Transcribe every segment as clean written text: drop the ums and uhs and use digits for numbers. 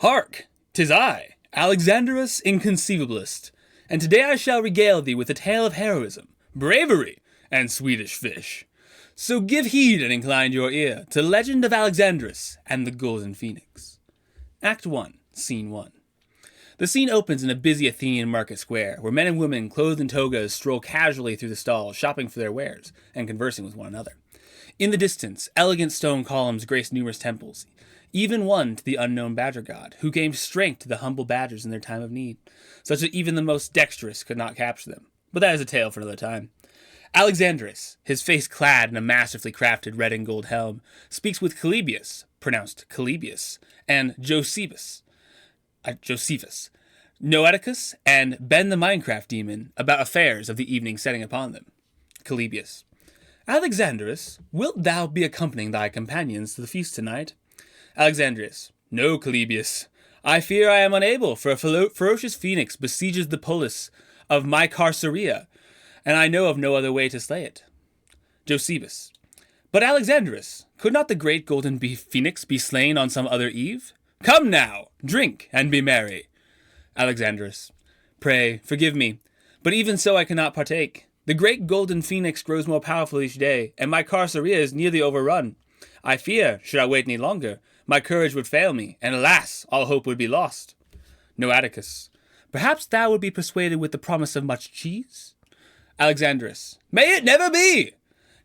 Hark! 'Tis I, Alexandrus Inconceivablest, and today I shall regale thee with a tale of heroism, bravery, and Swedish fish. So give heed and incline your ear to the legend of Alexandrus and the Golden Phoenix. Act 1, Scene 1. The scene opens in a busy Athenian market square, where men and women clothed in togas stroll casually through the stalls, shopping for their wares, and conversing with one another. In the distance, elegant stone columns grace numerous temples, even one to the unknown badger god, who gave strength to the humble badgers in their time of need, such that even the most dexterous could not capture them. But that is a tale for another time. Alexandrus, his face clad in a masterfully crafted red and gold helm, speaks with Calebius, pronounced Calebius, and Josephus, Noeticus, and Ben the Minecraft demon about affairs of the evening setting upon them. Calebius. Alexandrus, wilt thou be accompanying thy companions to the feast tonight? Alexandrius. No, Calebius. I fear I am unable, for a ferocious phoenix besieges the polis of Mycarceria, and I know of no other way to slay it. Josephus. But Alexandrus, could not the great golden phoenix be slain on some other eve? Come now, drink, and be merry. Alexandrus. Pray, forgive me, but even so I cannot partake. The great golden phoenix grows more powerful each day, and Mycarceria is nearly overrun. I fear, should I wait any longer, my courage would fail me, and alas, all hope would be lost. Noeticus. Perhaps thou would be persuaded with the promise of much cheese? Alexandrus. May it never be!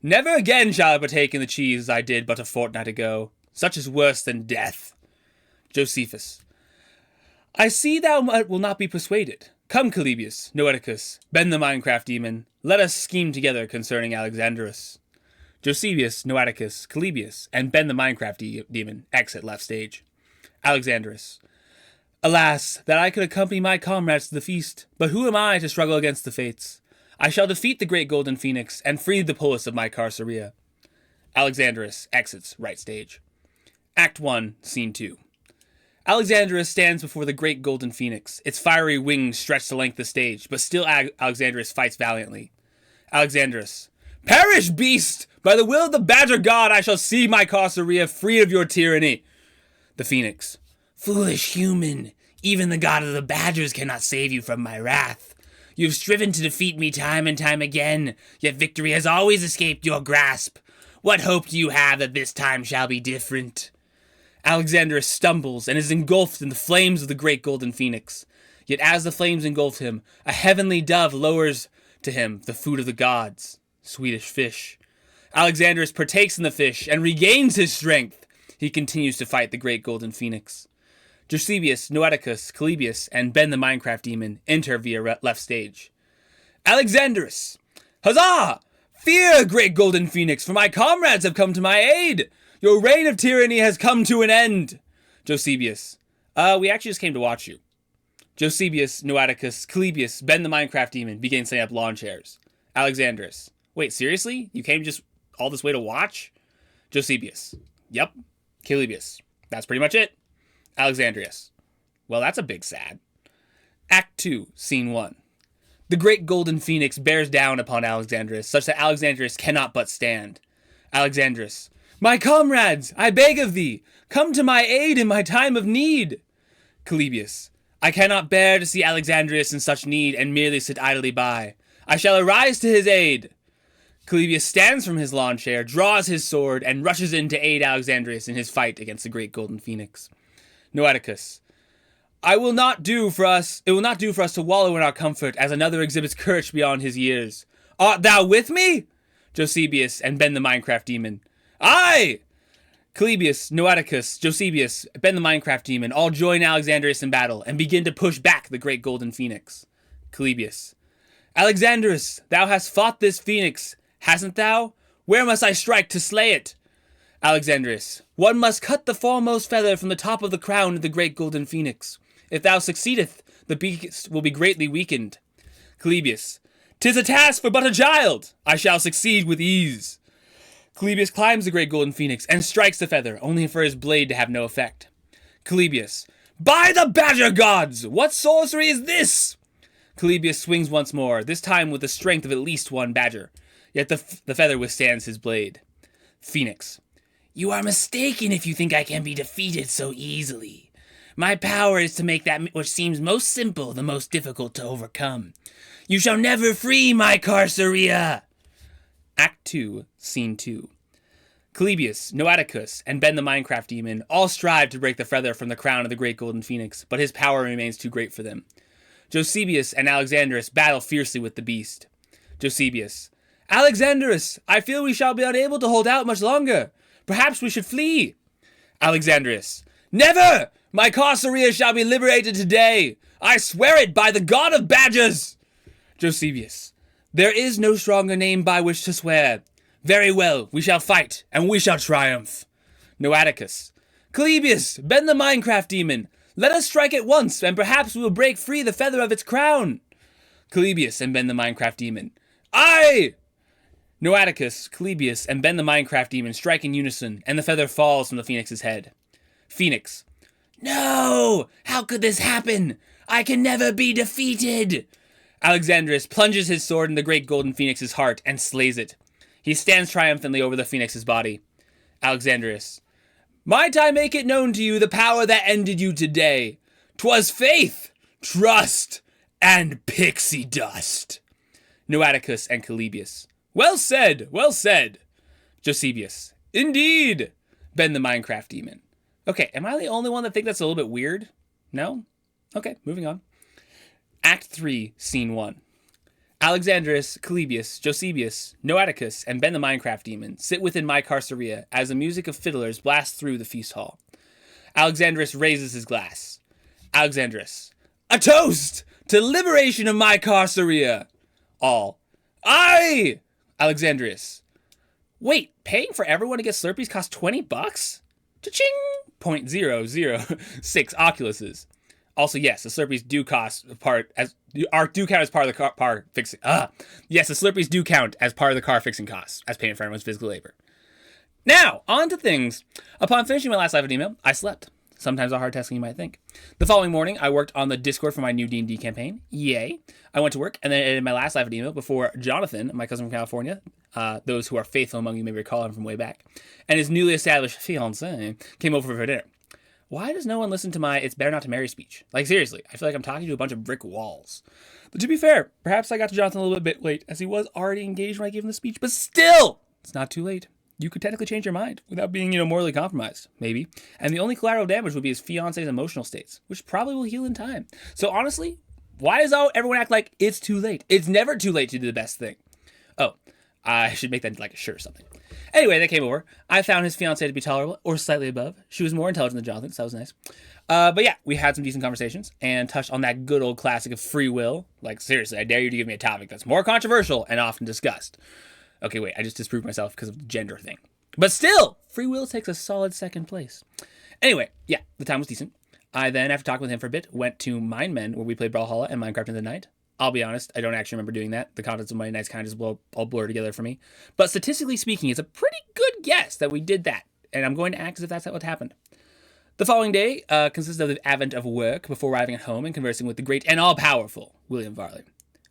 Never again shall I partake in the cheese as I did but a fortnight ago. Such is worse than death. Josephus. I see thou will not be persuaded. Come, Calebius, Noeticus, Ben the Minecraft demon, let us scheme together concerning Alexandrus. Josephus, Noeticus, Calebius, and Ben the Minecraft demon exit left stage. Alexandrus. Alas, that I could accompany my comrades to the feast, but who am I to struggle against the fates? I shall defeat the great golden phoenix and free the polis of Mycarceria. Alexandrus exits right stage. Act 1, Scene 2. Alexandrus stands before the great golden phoenix, its fiery wings stretched to length the stage, but still Alexandrus fights valiantly. Alexandrus. Perish, beast! By the will of the badger god I shall see Mycarceria free of your tyranny. The phoenix. Foolish human, even the god of the badgers cannot save you from my wrath. You have striven to defeat me time and time again, yet victory has always escaped your grasp. What hope do you have that this time shall be different? Alexandrus stumbles and is engulfed in the flames of the great golden phoenix. Yet as the flames engulf him, a heavenly dove lowers to him the food of the gods, Swedish fish. Alexandrus partakes in the fish and regains his strength. He continues to fight the great golden phoenix. Josephus, Noeticus, Calebius, and Ben the Minecraft demon enter via left stage. Alexandrus! Huzzah! Fear, great golden phoenix, for my comrades have come to my aid! Your reign of tyranny has come to an end! Josephus. We actually just came to watch you. Josephus, Noeticus, Calebius, Ben the Minecraft demon begin setting up lawn chairs. Alexandrus. Wait, seriously? You came just all this way to watch? Josephus. Yep. Calebius. That's pretty much it. Alexandrius. Well, that's a big sad. Act 2, Scene 1. The great golden phoenix bears down upon Alexandrus, such that Alexandrus cannot but stand. Alexandrus. My comrades, I beg of thee, come to my aid in my time of need. Calebius. I cannot bear to see Alexandrius in such need and merely sit idly by. I shall arise to his aid. Calebius stands from his lawn chair, draws his sword, and rushes in to aid Alexandrius in his fight against the great golden phoenix. Noeticus. It will not do for us to wallow in our comfort as another exhibits courage beyond his years. Art thou with me? Josephus and Ben the Minecraft demon. Aye! Calebius, Noeticus, Josephus, Ben the Minecraft demon all join Alexandrus in battle and begin to push back the great golden phoenix. Calebius. Alexandrus, thou hast fought this phoenix, hasn't thou? Where must I strike to slay it? Alexandrus. One must cut the foremost feather from the top of the crown of the great golden phoenix. If thou succeedeth, the beast will be greatly weakened. Calebius. 'Tis a task for but a child. I shall succeed with ease. Calebius climbs the great golden phoenix and strikes the feather, only for his blade to have no effect. Calebius. By the badger gods! What sorcery is this? Calebius swings once more, this time with the strength of at least one badger. Yet the feather withstands his blade. Phoenix. You are mistaken if you think I can be defeated so easily. My power is to make that which seems most simple the most difficult to overcome. You shall never free my Carceria! Act 2, Scene 2. Celebius, Noaticus, and Ben the Minecraft Demon all strive to break the feather from the crown of the Great Golden Phoenix, but his power remains too great for them. Josebius and Alexandrus battle fiercely with the beast. Josebius, Alexandrus, I feel we shall be unable to hold out much longer. Perhaps we should flee. Alexandrus, never! My Carceria shall be liberated today. I swear it by the god of badgers. Josebius, there is no stronger name by which to swear. Very well, we shall fight, and we shall triumph. Noaticus, Celebius, Ben the Minecraft Demon, let us strike at once, and perhaps we will break free the feather of its crown. Celebius and Ben the Minecraft Demon, aye! Noaticus, Celebius, and Ben the Minecraft Demon strike in unison, and the feather falls from the Phoenix's head. Phoenix, no! How could this happen? I can never be defeated! Alexandrus plunges his sword in the great golden Phoenix's heart and slays it. He stands triumphantly over the Phoenix's body. Alexandrus, might I make it known to you the power that ended you today? 'Twas faith, trust, and pixie dust. Noaticus and Celebius, well said, well said. Josebius, indeed. Ben the Minecraft Demon. Okay, am I the only one that think that's a little bit weird? No? Okay, moving on. Act 3, Scene 1. Alexandrus, Celebius, Josebius, Noaticus, and Ben the Minecraft Demon sit within my Carceria as the music of fiddlers blasts through the feast hall. Alexandrus raises his glass. Alexandrus, a toast to liberation of my Carceria. All, aye! Alexandrus, wait, paying for everyone to get Slurpees costs $20? Cha-ching! 0.006 Oculuses. Also, yes, the Slurpees do count as part of the car fixing. Yes, the Slurpees do count as part of the car fixing costs, as payment for everyone's physical labor. Now, on to things. Upon finishing my last live email, I slept. Sometimes a hard task than you might think. The following morning, I worked on the Discord for my new D&D campaign. Yay! I went to work and then edited my last live email before Jonathan, my cousin from California, those who are faithful among you may recall him from way back, and his newly established fiancé came over for dinner. Why does no one listen to my "It's better not to marry" speech? Like, seriously, I feel like I'm talking to a bunch of brick walls. But to be fair, perhaps I got to Jonathan a little bit late, as he was already engaged when I gave him the speech, but still, it's not too late. You could technically change your mind without being, morally compromised, maybe. And the only collateral damage would be his fiance's emotional states, which probably will heal in time. So honestly, why does everyone act like it's too late? It's never too late to do the best thing. Oh, I should make that like a shirt or something. Anyway, they came over. I found his fiancée to be tolerable, or slightly above. She was more intelligent than Jonathan, so that was nice. But yeah, we had some decent conversations and touched on that good old classic of free will. Like, seriously, I dare you to give me a topic that's more controversial and often discussed. Okay, wait, I just disproved myself because of the gender thing. But still, free will takes a solid second place. Anyway, yeah, the time was decent. I then, after talking with him for a bit, went to Mindmen, where we played Brawlhalla and Minecraft in the Night. I'll be honest, I don't actually remember doing that. The contents of Monday nights kind of just all blur together for me. But statistically speaking, it's a pretty good guess that we did that. And I'm going to act as if that's what happened. The following day consisted of the advent of work before arriving at home and conversing with the great and all-powerful William Varley.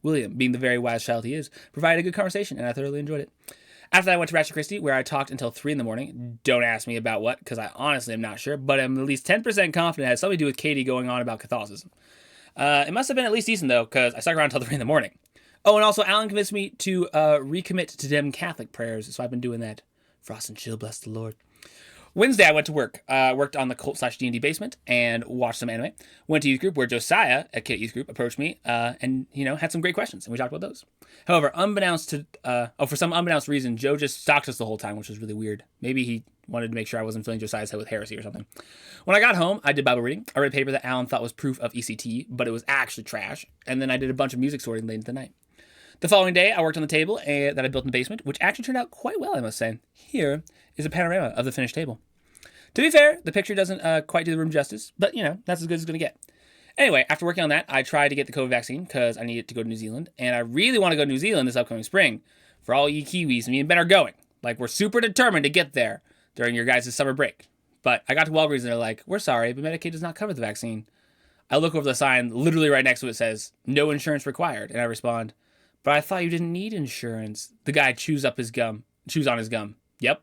William, being the very wise child he is, provided a good conversation, and I thoroughly enjoyed it. After that, I went to Ratchet Christie, where I talked until 3 in the morning. Don't ask me about what, because I honestly am not sure, but I'm at least 10% confident it has something to do with Katie going on about Catholicism. It must have been at least decent, though, because I stuck around until 3 in the morning. Oh, and also, Alan convinced me to recommit to them Catholic prayers, so I've been doing that. Frost and chill, bless the Lord. Wednesday, I went to work. Worked on the Cult/D&D basement and watched some anime. Went to youth group, where Josiah at Kit Youth Group approached me and, had some great questions, and we talked about those. However, for some unbeknownst reason, Joe just stalked us the whole time, which was really weird. Maybe he wanted to make sure I wasn't filling Josiah's head with heresy or something. When I got home, I did Bible reading. I read a paper that Alan thought was proof of ECT, but it was actually trash. And then I did a bunch of music sorting late into the night. The following day, I worked on the table that I built in the basement, which actually turned out quite well, I must say. Here is a panorama of the finished table. To be fair, the picture doesn't quite do the room justice, but, that's as good as it's going to get. Anyway, after working on that, I tried to get the COVID vaccine because I needed to go to New Zealand, and I really want to go to New Zealand this upcoming spring. For all you Kiwis, me and Ben are going. Like, we're super determined to get there during your guys' summer break. But I got to Walgreens and they're like, we're sorry, but Medicaid does not cover the vaccine. I look over the sign, literally right next to it says, no insurance required. And I respond, but I thought you didn't need insurance. The guy chews on his gum. Yep.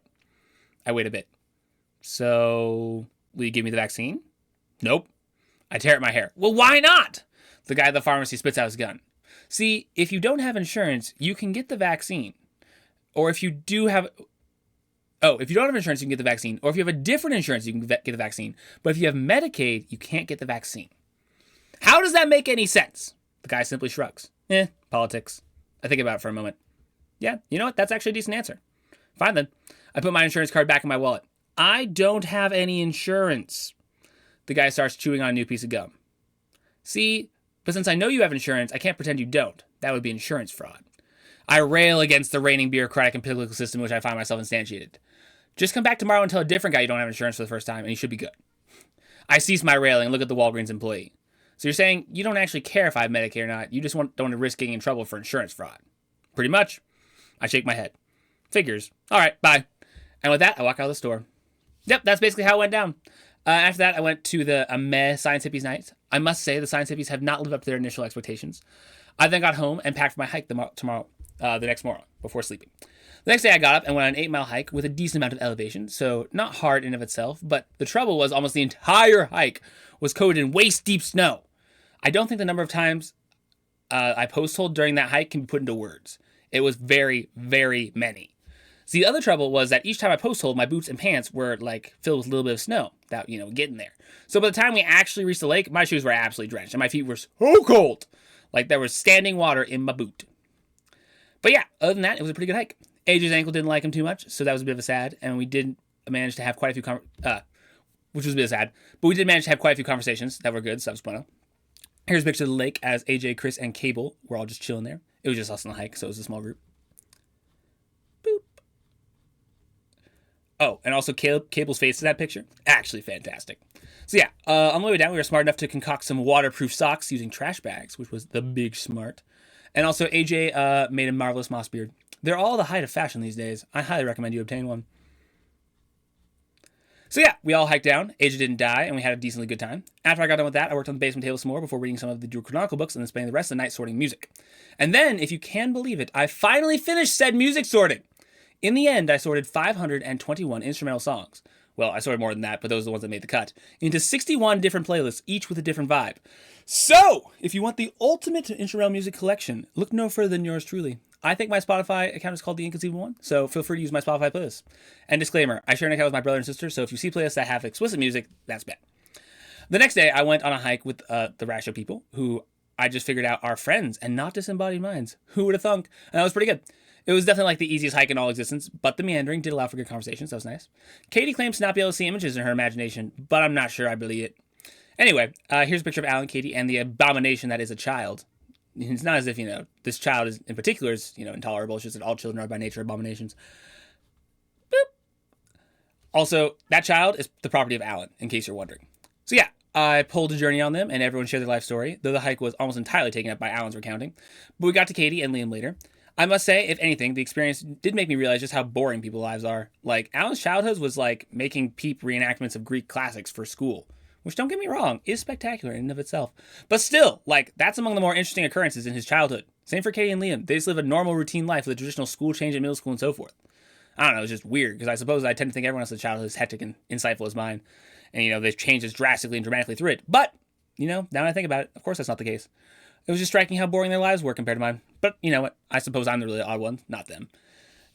I wait a bit. So, will you give me the vaccine? Nope. I tear at my hair. Well, why not? The guy at the pharmacy spits out his gun. See, if you don't have insurance, you can get the vaccine. Or if you do have... Oh, if you don't have insurance, you can get the vaccine. Or if you have a different insurance, you can get the vaccine. But if you have Medicaid, you can't get the vaccine. How does that make any sense? The guy simply shrugs. Politics. I think about it for a moment. Yeah, you know what? That's actually a decent answer. Fine then. I put my insurance card back in my wallet. I don't have any insurance. The guy starts chewing on a new piece of gum. See, but since I know you have insurance, I can't pretend you don't. That would be insurance fraud. I rail against the reigning bureaucratic and political system in which I find myself instantiated. Just come back tomorrow and tell a different guy you don't have insurance for the first time, and you should be good. I cease my railing and look at the Walgreens employee. So you're saying you don't actually care if I have Medicaid or not, you just don't want to risk getting in trouble for insurance fraud. Pretty much. I shake my head. Figures. All right, bye. And with that, I walk out of the store. Yep, that's basically how it went down. After that, I went to the Science Hippies night. I must say, the Science Hippies have not lived up to their initial expectations. I then got home and packed for my hike the next morning, before sleeping. The next day, I got up and went on an 8-mile hike with a decent amount of elevation, so not hard in of itself, but the trouble was almost the entire hike was coated in waist-deep snow. I don't think the number of times I post-holed during that hike can be put into words. It was very, very many. See, the other trouble was that each time I post-holed, my boots and pants were, filled with a little bit of snow without, getting there. So by the time we actually reached the lake, my shoes were absolutely drenched, and my feet were so cold. There was standing water in my boot. But yeah, other than that, it was a pretty good hike. AJ's ankle didn't like him too much, so that was a bit of a sad, and we did manage to have quite a few, which was a bit sad, but we did manage to have quite a few conversations that were good, so that was bueno. Here's a picture of the lake as AJ, Chris, and Cable were all just chilling there. It was just us on the hike, so it was a small group. Boop. Oh, and also Cable's face in that picture. Actually fantastic. So yeah, on the way down, we were smart enough to concoct some waterproof socks using trash bags, which was the big smart. And also AJ made a marvelous moss beard. They're all the height of fashion these days. I highly recommend you obtain one. So yeah, we all hiked down. AJ didn't die, and we had a decently good time. After I got done with that, I worked on the basement table some more before reading some of the Druid Chronicle books and then spending the rest of the night sorting music. And then, if you can believe it, I finally finished said music sorting. In the end, I sorted 521 instrumental songs. Well, I sorted more than that, but those are the ones that made the cut. Into 61 different playlists, each with a different vibe. So, if you want the ultimate instrumental music collection, look no further than yours truly. I think my Spotify account is called The Inconceivable One, so feel free to use my Spotify playlist. And disclaimer, I share an account with my brother and sister, so if you see playlists that have explicit music, that's bad. The next day, I went on a hike with the Rasho people, who I just figured out are friends and not disembodied minds. Who would have thunk? And that was pretty good. It was definitely the easiest hike in all existence, but the meandering did allow for good conversations. That was nice. Katie claims to not be able to see images in her imagination, but I'm not sure I believe it. Anyway, here's a picture of Alan, Katie, and the abomination that is a child. It's not as if, this child is, in particular is, intolerable. It's just that all children are by nature abominations. Boop. Also, that child is the property of Alan, in case you're wondering. So yeah, I pulled a journey on them, and everyone shared their life story, though the hike was almost entirely taken up by Alan's recounting. But we got to Katie and Liam later. I must say, if anything, the experience did make me realize just how boring people's lives are. Alan's childhood was making peep reenactments of Greek classics for school. Which, don't get me wrong, is spectacular in and of itself. But still, that's among the more interesting occurrences in his childhood. Same for Katie and Liam. They just live a normal routine life with a traditional school change at middle school and so forth. I don't know, it's just weird, because I suppose I tend to think everyone else's childhood is hectic and insightful as mine. And, they've changed as drastically and dramatically through it. But, now that I think about it, of course that's not the case. It was just striking how boring their lives were compared to mine. But, you know what, I suppose I'm the really odd one, not them.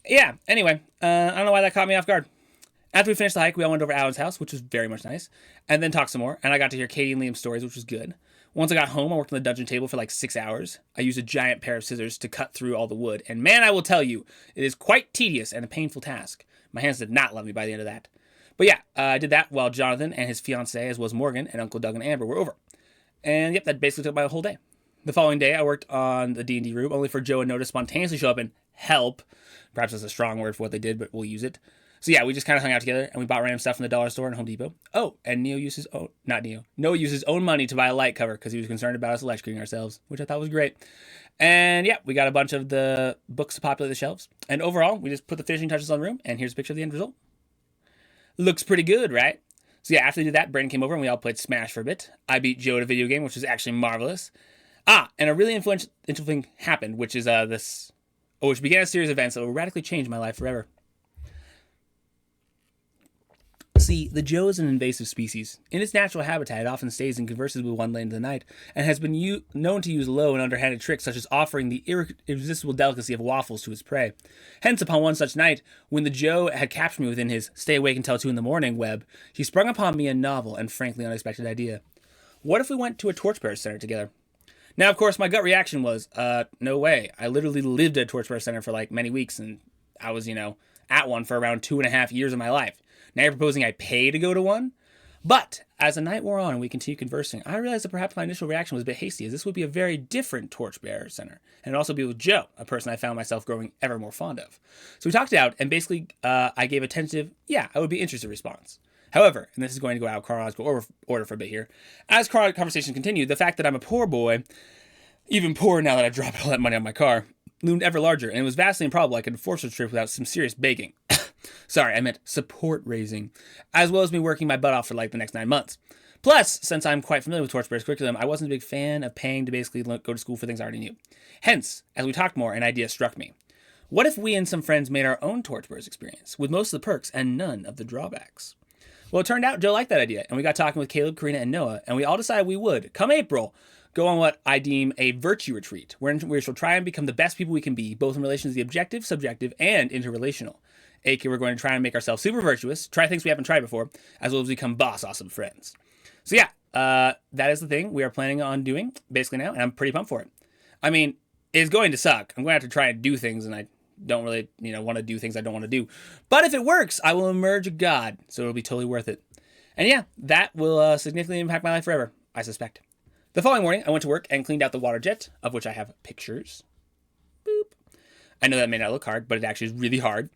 Yeah, anyway, I don't know why that caught me off guard. After we finished the hike, we all went over to Alan's house, which was very much nice, and then talked some more, and I got to hear Katie and Liam's stories, which was good. Once I got home, I worked on the dungeon table for 6 hours. I used a giant pair of scissors to cut through all the wood, and man, I will tell you, it is quite tedious and a painful task. My hands did not love me by the end of that. But yeah, I did that while Jonathan and his fiancée, as well as Morgan and Uncle Doug and Amber, were over. And yep, that basically took my whole day. The following day, I worked on the D&D room, only for Joe and Noah to spontaneously show up and help. Perhaps that's a strong word for what they did, but we'll use it. So yeah, we just kind of hung out together, and we bought random stuff from the dollar store and Home Depot. Oh, and Noah used his own money to buy a light cover because he was concerned about us electrocuting ourselves, which I thought was great. And yeah, we got a bunch of the books to populate the shelves. And overall, we just put the finishing touches on the room, and here's a picture of the end result. Looks pretty good, right? So yeah, after they did that, Brandon came over, and we all played Smash for a bit. I beat Joe at a video game, which was actually marvelous. And a really influential thing happened, which is which began a series of events that will radically change my life forever. See, the Joe is an invasive species. In its natural habitat, it often stays and converses with one late into the night, and has been known to use low and underhanded tricks such as offering the irresistible delicacy of waffles to its prey. Hence, upon one such night, when the Joe had captured me within his stay awake until 2 in the morning web, he sprung upon me a novel and frankly unexpected idea. What if we went to a Torchbearer Center together? Now, of course, my gut reaction was, no way. I literally lived at a Torchbearer Center for like many weeks, and I was, at one for around 2.5 years of my life. Now you're proposing I pay to go to one? But as the night wore on and we continued conversing, I realized that perhaps my initial reaction was a bit hasty, as this would be a very different Torchbearer Center, and it'd also be with Joe, a person I found myself growing ever more fond of. So we talked it out, and basically I gave a tentative, yeah, I would be interested response. However, and this is going to go out of chronological order for a bit here, as conversation continued, the fact that I'm a poor boy, even poorer now that I've dropped all that money on my car, loomed ever larger, and it was vastly improbable I could afford such a trip without some serious begging. Sorry, I meant support raising, as well as me working my butt off for like the next 9 months. Plus, since I'm quite familiar with Torchbearer's curriculum, I wasn't a big fan of paying to basically go to school for things I already knew. Hence, as we talked more, an idea struck me. What if we and some friends made our own Torchbearers experience, with most of the perks and none of the drawbacks? Well, it turned out Joe liked that idea, and we got talking with Caleb, Karina, and Noah, and we all decided we would, come April, go on what I deem a virtue retreat, wherein we shall try and become the best people we can be, both in relation to the objective, subjective, and interrelational. A.k.a. we're going to try and make ourselves super virtuous, try things we haven't tried before, as well as become boss awesome friends. So yeah, that is the thing we are planning on doing, basically now, and I'm pretty pumped for it. I mean, it's going to suck. I'm going to have to try and do things, and I don't really, want to do things I don't want to do. But if it works, I will emerge a god, so it'll be totally worth it. And yeah, that will significantly impact my life forever, I suspect. The following morning, I went to work and cleaned out the water jet, of which I have pictures. Boop. I know that may not look hard, but it actually is really hard.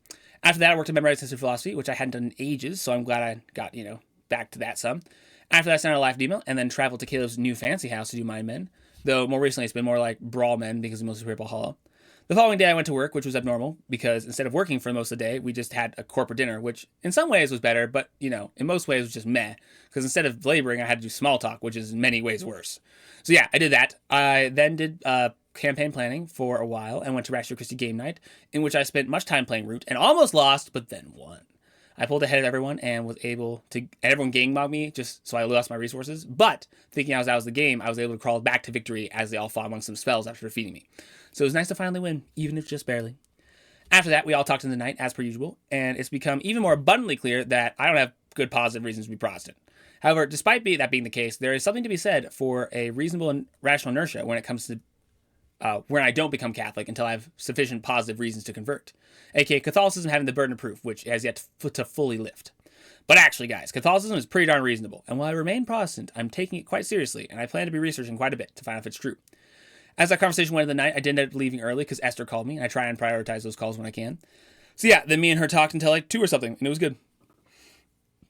After that, I worked on memorized history philosophy, which I hadn't done in ages, so I'm glad I got, back to that some. After that, I sent out a live demo, and then traveled to Caleb's new fancy house to do Mind Men, though more recently it's been more like Brawl Men, because of mostly Purple Hollow. The following day, I went to work, which was abnormal, because instead of working for most of the day, we just had a corporate dinner, which in some ways was better, but, in most ways was just meh, because instead of laboring, I had to do small talk, which is in many ways worse. So yeah, I did that. I then did campaign planning for a while and went to Ratchet Christie game night, in which I spent much time playing Root and almost lost, but then won. I pulled ahead of everyone and was able to, and everyone gang-mobbed me just so I lost my resources, but thinking I was out of the game, I was able to crawl back to victory as they all fought among some spells after defeating me. So it was nice to finally win, even if just barely. After that, we all talked in the night, as per usual, and it's become even more abundantly clear that I don't have good positive reasons to be Protestant. However, despite that being the case, there is something to be said for a reasonable and rational inertia when it comes to when I don't become Catholic until I have sufficient positive reasons to convert, aka Catholicism having the burden of proof, which it has yet to fully lift. But actually, guys, Catholicism is pretty darn reasonable, and while I remain Protestant, I'm taking it quite seriously, and I plan to be researching quite a bit to find out if it's true. As that conversation went in the night, I did end up leaving early because Esther called me, and I try and prioritize those calls when I can. So yeah, then me and her talked until like 2 or something, and it was good.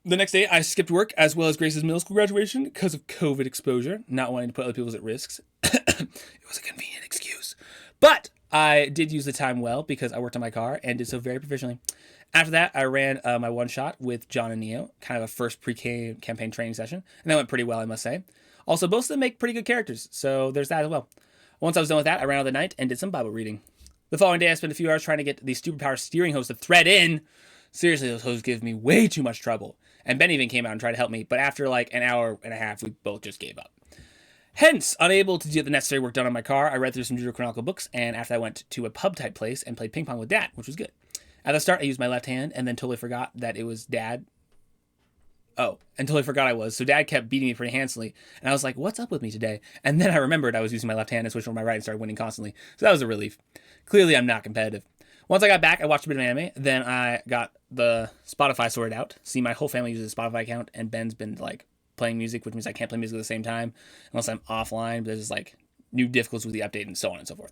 The next day, I skipped work, as well as Grace's middle school graduation, because of COVID exposure, not wanting to put other people at risks. It was a convenient excuse. But I did use the time well, because I worked on my car, and did so very proficiently. After that, I ran my one-shot with John and Neo, kind of a first pre-campaign training session, and that went pretty well, I must say. Also, both of them make pretty good characters, so there's that as well. Once I was done with that, I ran out of the night and did some Bible reading. The following day, I spent a few hours trying to get the stupid power steering hose to thread in. Seriously, those hoses give me way too much trouble. And Ben even came out and tried to help me, but after like an hour and a half, we both just gave up. Hence, unable to get the necessary work done on my car, I read through some Deuterocanonical books, and after I went to a pub-type place and played ping pong with Dad, which was good. At the start, I used my left hand, and then totally forgot that it was Dad. Oh, and totally forgot I was. So Dad kept beating me pretty handsomely, and I was like, what's up with me today? And then I remembered I was using my left hand and switched over my right and started winning constantly. So that was a relief. Clearly, I'm not competitive. Once I got back, I watched a bit of anime. Then I got the Spotify sorted out. See, my whole family uses a Spotify account, and Ben's been like playing music, which means I can't play music at the same time unless I'm offline. But there's like new difficulties with the update and so on and so forth.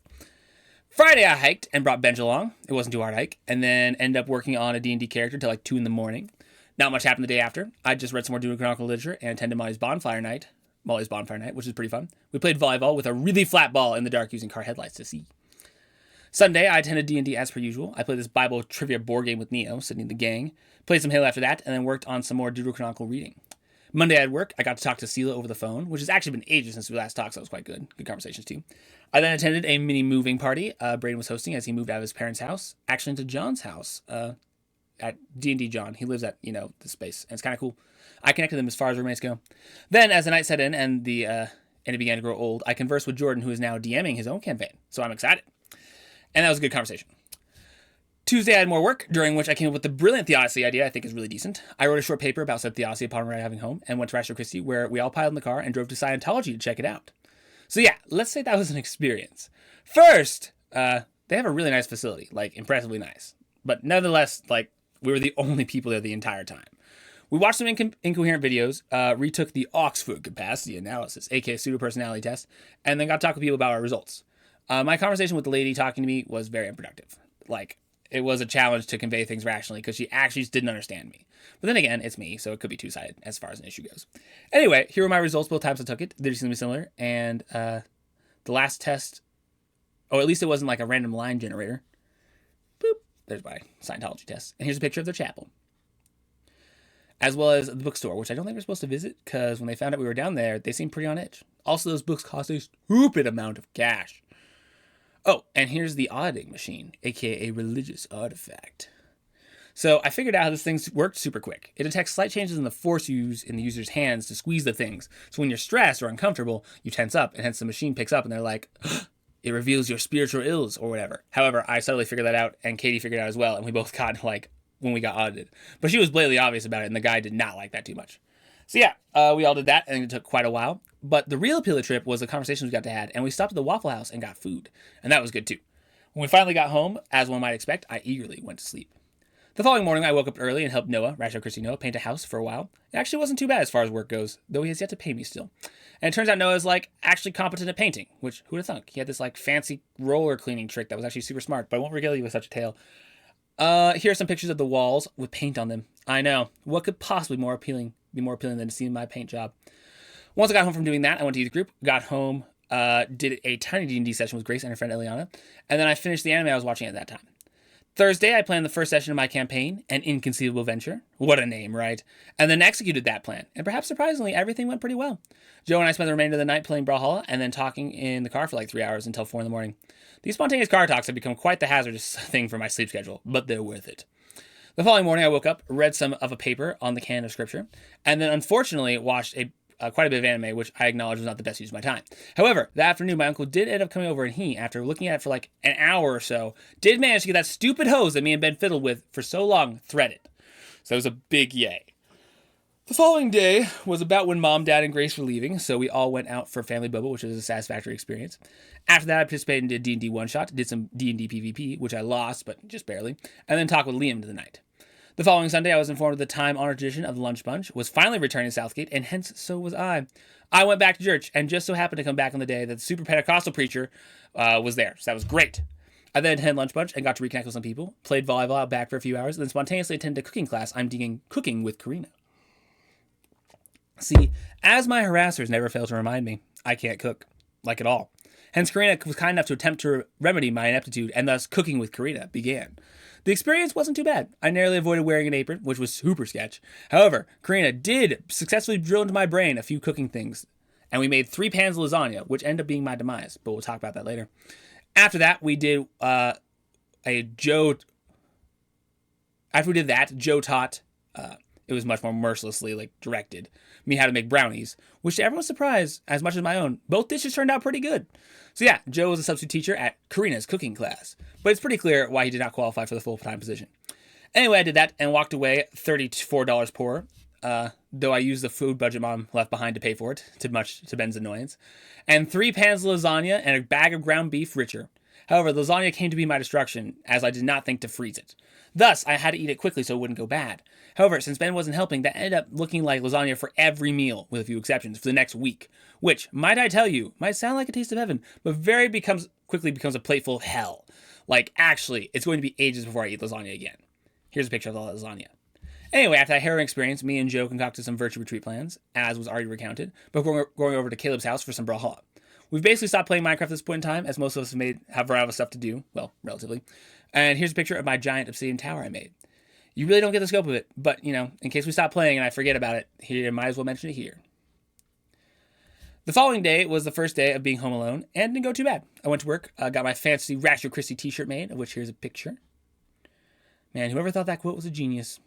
Friday, I hiked and brought Benj along. It wasn't too hard to hike, and then ended up working on a D&D character till like 2 in the morning. Not much happened the day after. I just read some more Deuterocanonical literature and attended Molly's bonfire night, which is pretty fun. We played volleyball with a really flat ball in the dark using car headlights to see. Sunday, I attended D&D as per usual. I played this Bible trivia board game with Neo, sitting in the gang. Played some Halo after that, and then worked on some more Deuterocanonical reading. Monday at work, I got to talk to Sela over the phone, which has actually been ages since we last talked, so it was quite good. Good conversations, too. I then attended a mini moving party Braden was hosting as he moved out of his parents' house, actually into John's house. at D&D John. He lives at, the space, and it's kind of cool. I connected them as far as roommates go. Then, as the night set in and it began to grow old, I conversed with Jordan, who is now DMing his own campaign. So I'm excited. And that was a good conversation. Tuesday, I had more work, during which I came up with the brilliant Theodicy idea I think is really decent. I wrote a short paper about said Theodicy upon arriving home and went to Rancho Christi, where we all piled in the car and drove to Scientology to check it out. So yeah, let's say that was an experience. First, they have a really nice facility, like impressively nice. But nevertheless, like, we were the only people there the entire time. We watched some incoherent videos, retook the Oxford Capacity Analysis, aka pseudo-personality test, and then got to talk with people about our results. My conversation with the lady talking to me was very unproductive. Like, it was a challenge to convey things rationally because she actually just didn't understand me. But then again, it's me, so it could be two-sided as far as an issue goes. Anyway, here were my results both times I took it. They're just going to be similar. And the last test, at least it wasn't like a random line generator. Boop. There's my Scientology test. And here's a picture of their chapel. As well as the bookstore, which I don't think we're supposed to visit because when they found out we were down there, they seemed pretty on edge. Also, those books cost a stupid amount of cash. Oh, and here's the auditing machine, aka a religious artifact. So I figured out how this thing worked super quick. It detects slight changes in the force used in the user's hands to squeeze the things. So when you're stressed or uncomfortable, you tense up, and hence the machine picks up, and they're like, it reveals your spiritual ills or whatever. However, I subtly figured that out, and Katie figured it out as well, and we both got when we got audited. But she was blatantly obvious about it, and the guy did not like that too much. So yeah, we all did that, and it took quite a while. But the real appeal of the trip was the conversations we got to have, and we stopped at the Waffle House and got food, and that was good too. When we finally got home, as one might expect, I eagerly went to sleep. The following morning, I woke up early and helped Noah, Rancho Christi Noah, paint a house for a while. It actually wasn't too bad as far as work goes, though he has yet to pay me still. And it turns out Noah's actually competent at painting, which who would have thunk? He had this fancy roller cleaning trick that was actually super smart, but I won't regale you with such a tale. Here are some pictures of the walls with paint on them. I know. What could possibly be more appealing than to see my paint job? Once I got home from doing that, I went to youth group, got home, did a tiny D&D session with Grace and her friend Eliana, and then I finished the anime I was watching at that time. Thursday, I planned the first session of my campaign, An Inconceivable Venture. What a name, right? And then executed that plan. And perhaps surprisingly, everything went pretty well. Joe and I spent the remainder of the night playing Brawlhalla and then talking in the car for 3 hours until 4 in the morning. These spontaneous car talks have become quite the hazardous thing for my sleep schedule, but they're worth it. The following morning, I woke up, read some of a paper on the canon of scripture, and then unfortunately watched quite a bit of anime, which I acknowledge was not the best use of my time. However, that afternoon, my uncle did end up coming over, and he, after looking at it for an hour or so, did manage to get that stupid hose that me and Ben fiddled with for so long threaded. So it was a big yay. The following day was about when Mom, Dad, and Grace were leaving, so we all went out for Family Boba, which was a satisfactory experience. After that, I participated in a D&D one-shot, did some D&D PvP, which I lost, but just barely, and then talked with Liam to the night. The following Sunday, I was informed of the time-honored tradition of the Lunch Bunch was finally returning to Southgate, and hence so was I. I went back to church, and just so happened to come back on the day that the super Pentecostal preacher was there, so that was great. I then attended Lunch Bunch and got to reconnect with some people, played volleyball out back for a few hours, and then spontaneously attended a cooking class I'm digging Cooking with Karina. See, as my harassers never fail to remind me, I can't cook, at all. Hence, Karina was kind enough to attempt to remedy my ineptitude, and thus Cooking with Karina began. The experience wasn't too bad. I narrowly avoided wearing an apron, which was super sketch. However, Karina did successfully drill into my brain a few cooking things, and we made 3 pans of lasagna, which ended up being my demise, but we'll talk about that later. After that, Joe taught, it was much more mercilessly directed me how to make brownies, which to everyone's surprise, as much as my own, both dishes turned out pretty good. So yeah, Joe was a substitute teacher at Karina's cooking class, but it's pretty clear why he did not qualify for the full-time position. Anyway, I did that and walked away $34 poorer, though I used the food budget Mom left behind to pay for it, to Ben's annoyance, and 3 pans of lasagna and a bag of ground beef richer. However, the lasagna came to be my destruction, as I did not think to freeze it. Thus, I had to eat it quickly so it wouldn't go bad. However, since Ben wasn't helping, that ended up looking like lasagna for every meal, with a few exceptions, for the next week. Which, might I tell you, might sound like a taste of heaven, but quickly becomes a plate full of hell. Actually, it's going to be ages before I eat lasagna again. Here's a picture of all that lasagna. Anyway, after that harrowing experience, me and Joe concocted some virtue retreat plans, as was already recounted, before going over to Caleb's house for some Brawlhalla. We've basically stopped playing Minecraft at this point in time, as most of us have run out of stuff to do. Well, relatively. And here's a picture of my giant obsidian tower I made. You really don't get the scope of it, but, in case we stop playing and I forget about it, here, might as well mention it here. The following day was the first day of being home alone, and didn't go too bad. I went to work, got my fancy Rancho Christi t-shirt made, of which here's a picture. Man, whoever thought that quote was a genius,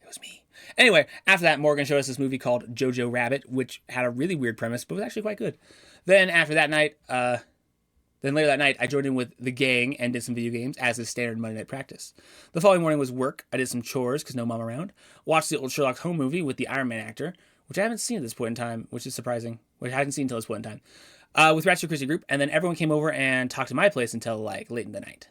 it was me. Anyway, after that, Morgan showed us this movie called Jojo Rabbit, which had a really weird premise, but was actually quite good. Then after that night, later that night, I joined in with the gang and did some video games as is standard Monday night practice. The following morning was work. I did some chores because no mom around. Watched the old Sherlock Holmes movie with the Iron Man actor, which I haven't seen at this point in time, which is surprising. Which I hadn't seen until this point in time. With Ratchet Christie Group, and then everyone came over and talked to my place until like late in the night.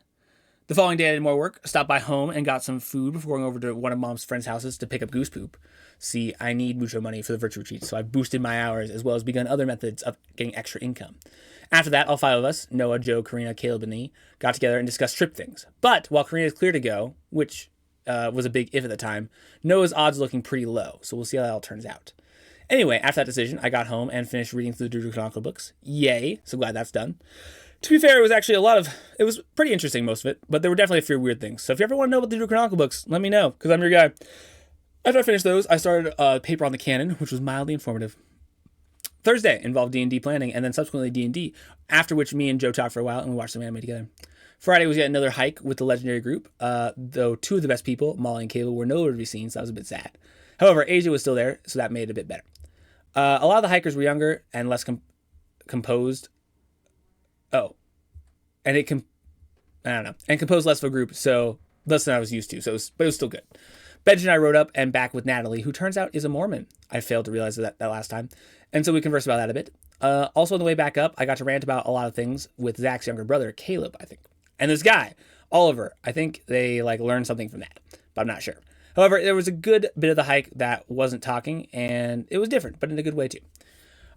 The following day, I did more work, stopped by home and got some food before going over to one of Mom's friends' houses to pick up goose poop. See, I need mucho money for the virtual retreat, so I've boosted my hours as well as begun other methods of getting extra income. After that, all 5 of us, Noah, Joe, Karina, Caleb, and me, got together and discussed trip things. But while Karina is clear to go, which was a big if at the time, Noah's odds are looking pretty low, so we'll see how that all turns out. Anyway, after that decision, I got home and finished reading through the Doodle Chronicle books. Yay, so glad that's done. To be fair, it was actually it was pretty interesting, most of it, but there were definitely a few weird things. So if you ever want to know about the Doodle Chronicle books, let me know, because I'm your guy. After I finished those, I started a paper on the canon, which was mildly informative. Thursday involved D&D planning, and then subsequently D&D, after which me and Joe talked for a while, and we watched some anime together. Friday was yet another hike with the legendary group, though 2 of the best people, Molly and Caleb, were nowhere to be seen, so that was a bit sad. However, Asia was still there, so that made it a bit better. A lot of the hikers were younger and less composed. Oh. And and composed less of a group, so less than I was used to, but it was still good. Benj and I rode up and back with Natalie, who turns out is a Mormon. I failed to realize that last time. And so we conversed about that a bit. Also on the way back up, I got to rant about a lot of things with Zach's younger brother, Caleb, I think. And this guy, Oliver, I think they learned something from that, but I'm not sure. However, there was a good bit of the hike that wasn't talking, and it was different, but in a good way too.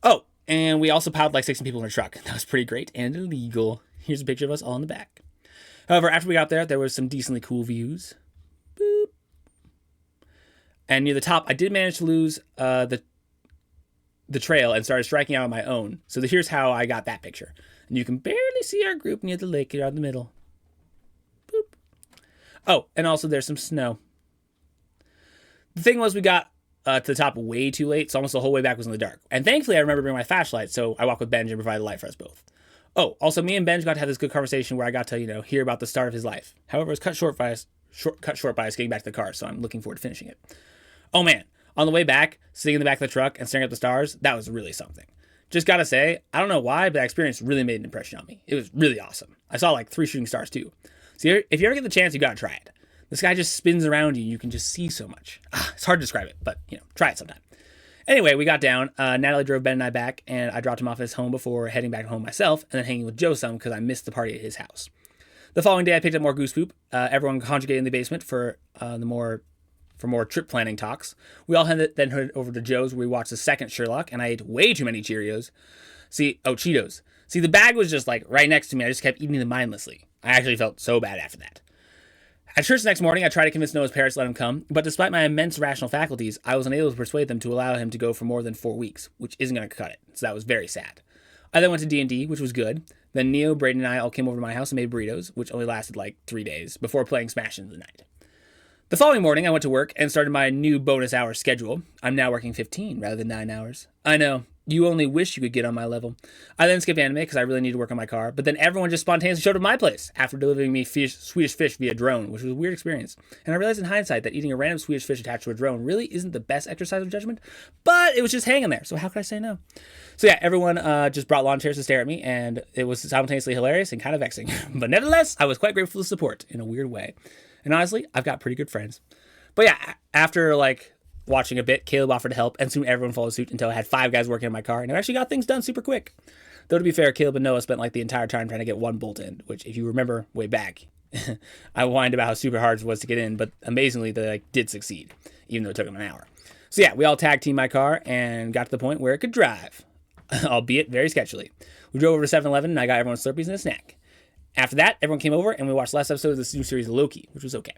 Oh, and we also piled 16 people in a truck. That was pretty great and illegal. Here's a picture of us all in the back. However, after we got there was some decently cool views. Boop. And near the top, I did manage to lose the trail and started striking out on my own. So here's how I got that picture. And you can barely see our group near the lake here in the middle. Boop. Oh, and also there's some snow. The thing was, we got to the top way too late, so almost the whole way back was in the dark. And thankfully, I remember bringing my flashlight, so I walked with Benj and provided light for us both. Oh, also, me and Benj got to have this good conversation where I got to, hear about the start of his life. However, it was cut short by us getting back to the car, so I'm looking forward to finishing it. Oh man, on the way back, sitting in the back of the truck and staring at the stars, that was really something. Just gotta say, I don't know why, but that experience really made an impression on me. It was really awesome. I saw 3 shooting stars too. So if you ever get the chance, you gotta try it. This guy just spins around you. You can just see so much. It's hard to describe it, but, try it sometime. Anyway, we got down. Natalie drove Ben and I back, and I dropped him off at his home before heading back home myself, and then hanging with Joe some because I missed the party at his house. The following day, I picked up more goose poop. Everyone congregated in the basement for more trip planning talks. We all then headed over to Joe's, where we watched the second Sherlock, and I ate way too many Cheerios. Cheetos. See, the bag was just right next to me. I just kept eating them mindlessly. I actually felt so bad after that. At church the next morning, I tried to convince Noah's parents to let him come, but despite my immense rational faculties, I was unable to persuade them to allow him to go for more than 4 weeks, which isn't going to cut it, so that was very sad. I then went to D&D, which was good. Then Neo, Braden, and I all came over to my house and made burritos, which only lasted 3 days, before playing Smash into the night. The following morning, I went to work and started my new bonus hour schedule. I'm now working 15 rather than 9 hours. I know. You only wish you could get on my level. I then skipped anime because I really need to work on my car, but then everyone just spontaneously showed up at my place after delivering me Swedish fish via drone, which was a weird experience. And I realized in hindsight that eating a random Swedish fish attached to a drone really isn't the best exercise of judgment, but it was just hanging there, so how could I say no? So yeah, everyone just brought lawn chairs to stare at me, and it was simultaneously hilarious and kind of vexing. But nevertheless, I was quite grateful for the support in a weird way. And honestly, I've got pretty good friends. But yeah, after watching a bit, Caleb offered to help, and soon everyone followed suit until I had 5 guys working in my car, and I actually got things done super quick. Though to be fair, Caleb and Noah spent the entire time trying to get one bolt in, which if you remember way back, I whined about how super hard it was to get in, but amazingly they did succeed, even though it took them an hour. So yeah, we all tag teamed my car and got to the point where it could drive, albeit very sketchily. We drove over to 7-Eleven and I got everyone Slurpees and a snack. After that, everyone came over and we watched the last episode of this new series Loki, which was okay.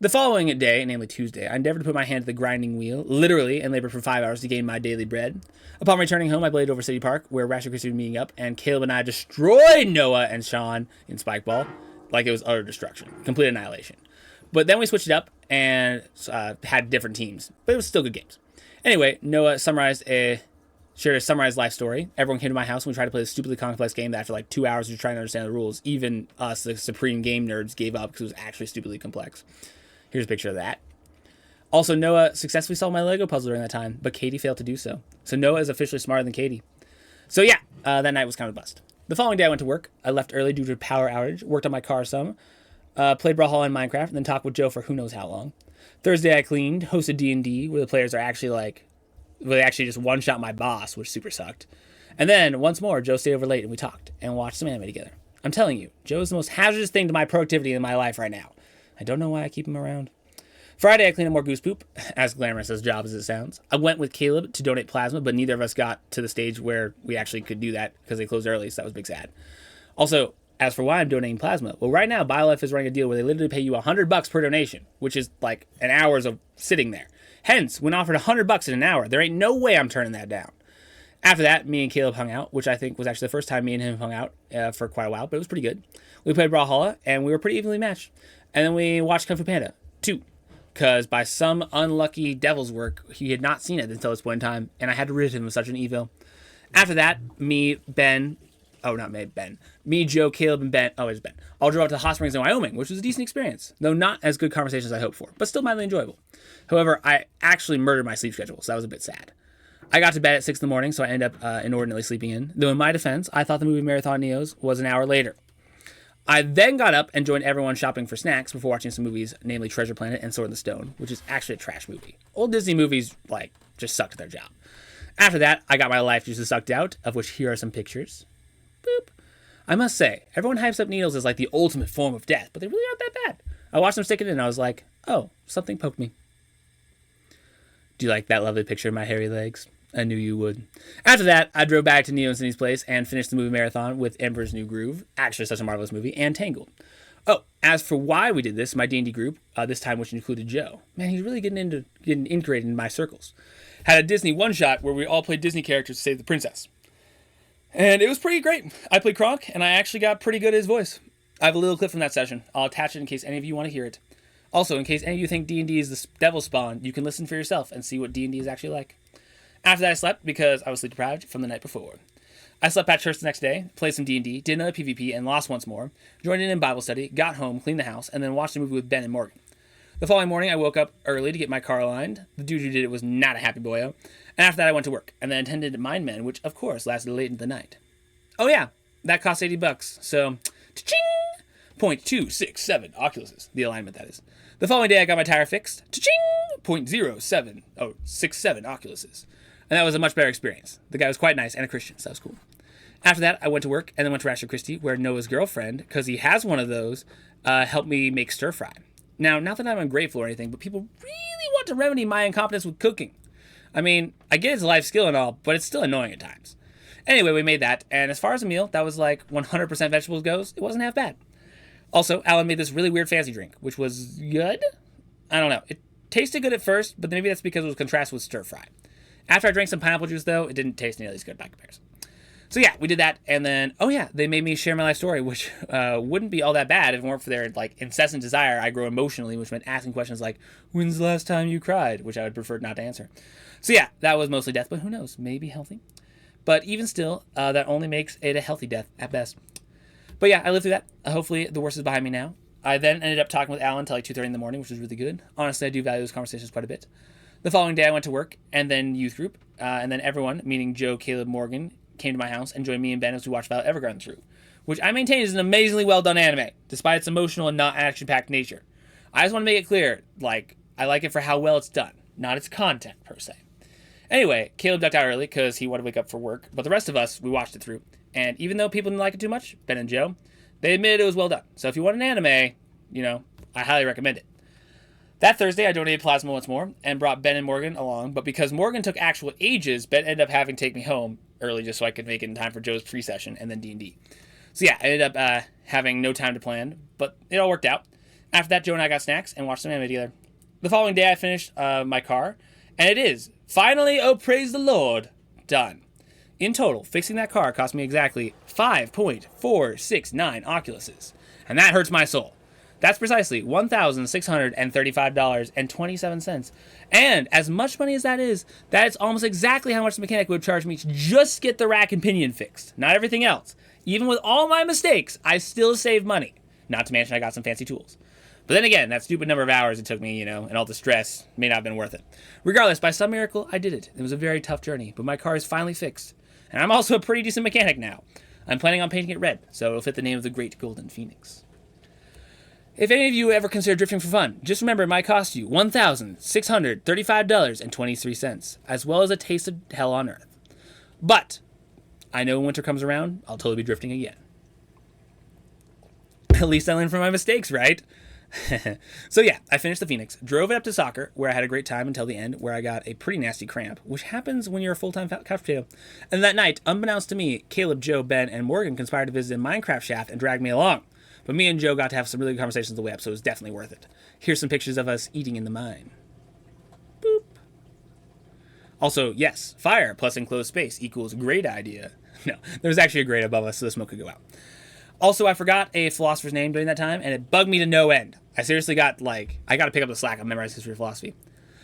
The following day, namely Tuesday, I endeavored to put my hand to the grinding wheel, literally, and labored for 5 hours to gain my daily bread. Upon returning home, I bladed over City Park, where Ratchet Christie was meeting up, and Caleb and I destroyed Noah and Sean in Spikeball, like it was utter destruction, complete annihilation. But then we switched it up and had different teams, but it was still good games. Anyway, Noah summarized a shared a summarized life story. Everyone came to my house and we tried to play this stupidly complex game that after like 2 hours of trying to understand the rules, even us, the supreme game nerds, gave up because it was actually stupidly complex. Here's a picture of that. Also, Noah successfully solved my Lego puzzle during that time, but Katie failed to do so. So Noah is officially smarter than Katie. So yeah, that night was kind of a bust. The following day I went to work. I left early due to a power outage, worked on my car some, played Brawlhalla and Minecraft, and then talked with Joe for who knows how long. Thursday I cleaned, hosted D&D, where the players are actually like, where they actually just one-shot my boss, which super sucked. And then, once more, Joe stayed over late and we talked and watched some anime together. I'm telling you, Joe is the most hazardous thing to my productivity in my life right now. I don't know why I keep him around. Friday, I cleaned up more goose poop, as glamorous as job as it sounds. I went with Caleb to donate plasma, but neither of us got to the stage where we actually could do that because they closed early, so that was big sad. Also, as for why I'm donating plasma, well, right now, BioLife is running a deal where they literally pay you $100 per donation, which is like an hour's of sitting there. Hence, when offered $100 in an hour, there ain't no way I'm turning that down. After that, me and Caleb hung out, which I think was actually the first time me and him hung out for quite a while, but it was pretty good. We played Brawlhalla, and we were pretty evenly matched. And then we watched Kung Fu Panda 2, because by some unlucky devil's work, he had not seen it until this point in time, and I had to rid him of such an evil. After that, me, Joe, Caleb, and Ben, it was Ben, all drove out to Hot Springs in Wyoming, which was a decent experience, though not as good conversations as I hoped for, but still mildly enjoyable. However, I actually murdered my sleep schedule, so that was a bit sad. I got to bed at 6 in the morning, so I ended up inordinately sleeping in, though in my defense, I thought the movie Marathon Neos was an hour later. I then got up and joined everyone shopping for snacks before watching some movies, namely Treasure Planet and Sword in the Stone, which is actually a trash movie. Old Disney movies, just sucked at their job. After that, I got my life juices sucked out, of which here are some pictures. Boop. I must say, everyone hypes up needles as like the ultimate form of death, but they really aren't that bad. I watched them stick it in and I was like, oh, something poked me. Do you like that lovely picture of my hairy legs? I knew you would. After that, I drove back to Neo and Cindy's place and finished the movie marathon with Emperor's New Groove, actually such a marvelous movie, and Tangled. Oh, as for why we did this, my D&D group, this time which included Joe, man, he's really getting integrated in my circles, had a Disney one-shot where we all played Disney characters to save the princess. And it was pretty great. I played Kronk, and I actually got pretty good at his voice. I have a little clip from that session. I'll attach it in case any of you want to hear it. Also, in case any of you think D&D is the devil spawn, you can listen for yourself and see what D&D is actually like. After that, I slept because I was sleep deprived from the night before. I slept at church the next day, played some D&D, did another PvP, and lost once more, joined in Bible study, got home, cleaned the house, and then watched a movie with Ben and Morgan. The following morning, I woke up early to get my car aligned. The dude who did it was not a happy boyo. And after that, I went to work, and then attended Mind Men, which, of course, lasted late into the night. Oh yeah, that cost $80, so, cha-ching! 0.267 Oculuses, the alignment that is. The following day, I got my tire fixed, cha-ching! 0.0767 Oculuses. And that was a much better experience. The guy was quite nice and a Christian, so that was cool. After that, I went to work and then went to Rashford Christie, where Noah's girlfriend, because he has one of those, helped me make stir fry. Now, not that I'm ungrateful or anything, but people really want to remedy my incompetence with cooking. I mean, I get it's a life skill and all, but it's still annoying at times. Anyway, we made that, and as far as a meal that was like 100% vegetables goes, it wasn't half bad. Also, Alan made this really weird fancy drink, which was good? I don't know. It tasted good at first, but maybe that's because it was contrasted with stir fry. After I drank some pineapple juice, though, it didn't taste nearly as good by comparison. So yeah, we did that, and then, they made me share my life story, which wouldn't be all that bad if it weren't for their, incessant desire. I grow emotionally, which meant asking questions like, when's the last time you cried? Which I would prefer not to answer. So yeah, that was mostly death, but who knows, maybe healthy. But even still, that only makes it a healthy death at best. But yeah, I lived through that. Hopefully, the worst is behind me now. I then ended up talking with Alan until 2:30 in the morning, which was really good. Honestly, I do value those conversations quite a bit. The following day, I went to work, and then youth group, and then everyone, meaning Joe, Caleb, Morgan, came to my house and joined me and Ben as we watched Violet Evergarden through, which I maintain is an amazingly well-done anime, despite its emotional and not action-packed nature. I just want to make it clear, I like it for how well it's done, not its content, per se. Anyway, Caleb ducked out early because he wanted to wake up for work, but the rest of us, we watched it through, and even though people didn't like it too much, Ben and Joe, they admitted it was well done. So if you want an anime, I highly recommend it. That Thursday, I donated plasma once more and brought Ben and Morgan along, but because Morgan took actual ages, Ben ended up having to take me home early just so I could make it in time for Joe's pre-session and then D&D. So yeah, I ended up having no time to plan, but it all worked out. After that, Joe and I got snacks and watched some anime together. The following day, I finished my car, and it is, finally, oh praise the Lord, done. In total, fixing that car cost me exactly 5.469 Oculuses, and that hurts my soul. That's precisely $1,635.27. And as much money as that is almost exactly how much the mechanic would charge me to just get the rack and pinion fixed. Not everything else. Even with all my mistakes, I still saved money. Not to mention I got some fancy tools. But then again, that stupid number of hours it took me, and all the stress may not have been worth it. Regardless, by some miracle, I did it. It was a very tough journey, but my car is finally fixed. And I'm also a pretty decent mechanic now. I'm planning on painting it red, so it'll fit the name of the Great Golden Phoenix. If any of you ever consider drifting for fun, just remember it might cost you $1,635.23, as well as a taste of hell on earth. But I know when winter comes around, I'll totally be drifting again. At least I learned from my mistakes, right? So yeah, I finished the Phoenix, drove it up to soccer, where I had a great time until the end, where I got a pretty nasty cramp, which happens when you're a full-time couch potato. And that night, unbeknownst to me, Caleb, Joe, Ben, and Morgan conspired to visit a Minecraft shaft and drag me along. But me and Joe got to have some really good conversations on the way up, so it was definitely worth it. Here's some pictures of us eating in the mine. Boop. Also, yes, fire plus enclosed space equals great idea. No, there was actually a grate above us, so the smoke could go out. Also, I forgot a philosopher's name during that time, and it bugged me to no end. I seriously got, I got to pick up the slack on memorized history of philosophy.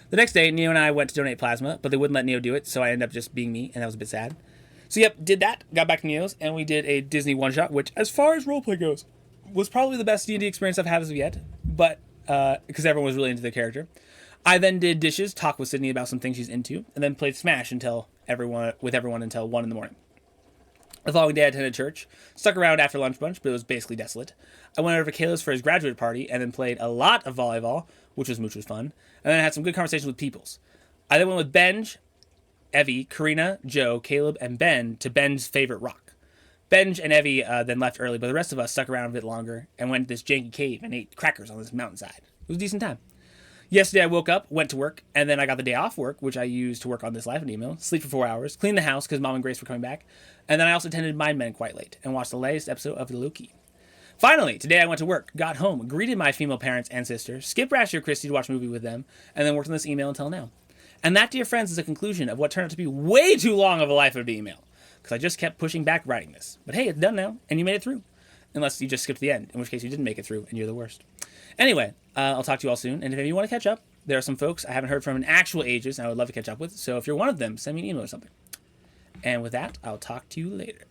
The next day, Neo and I went to donate plasma, but they wouldn't let Neo do it, so I ended up just being me, and that was a bit sad. So yep, did that, got back to Neo's, and we did a Disney one-shot, which, as far as roleplay goes, was probably the best D&D experience I've had as of yet, but, because everyone was really into the character. I then did dishes, talked with Sydney about some things she's into, and then played Smash until everyone until 1 in the morning. The following day I attended church, stuck around after lunch bunch, but it was basically desolate. I went over to Caleb's for his graduate party, and then played a lot of volleyball, which was fun, and then I had some good conversations with peoples. I then went with Benj, Evie, Karina, Joe, Caleb, and Ben to Ben's favorite rock. Benj and Evie then left early, but the rest of us stuck around a bit longer and went to this janky cave and ate crackers on this mountainside. It was a decent time. Yesterday I woke up, went to work, and then I got the day off work, which I used to work on this live email, sleep for 4 hours, clean the house because Mom and Grace were coming back, and then I also attended Mind Men quite late and watched the latest episode of Loki. Finally, today I went to work, got home, greeted my female parents and sister, skipped Rashy or Christy to watch a movie with them, and then worked on this email until now. And that, dear friends, is the conclusion of what turned out to be way too long of a life of the email, because I just kept pushing back writing this. But hey, it's done now, and you made it through. Unless you just skipped the end, in which case you didn't make it through, and you're the worst. Anyway, I'll talk to you all soon, and if you want to catch up, there are some folks I haven't heard from in actual ages, and I would love to catch up with, so if you're one of them, send me an email or something. And with that, I'll talk to you later.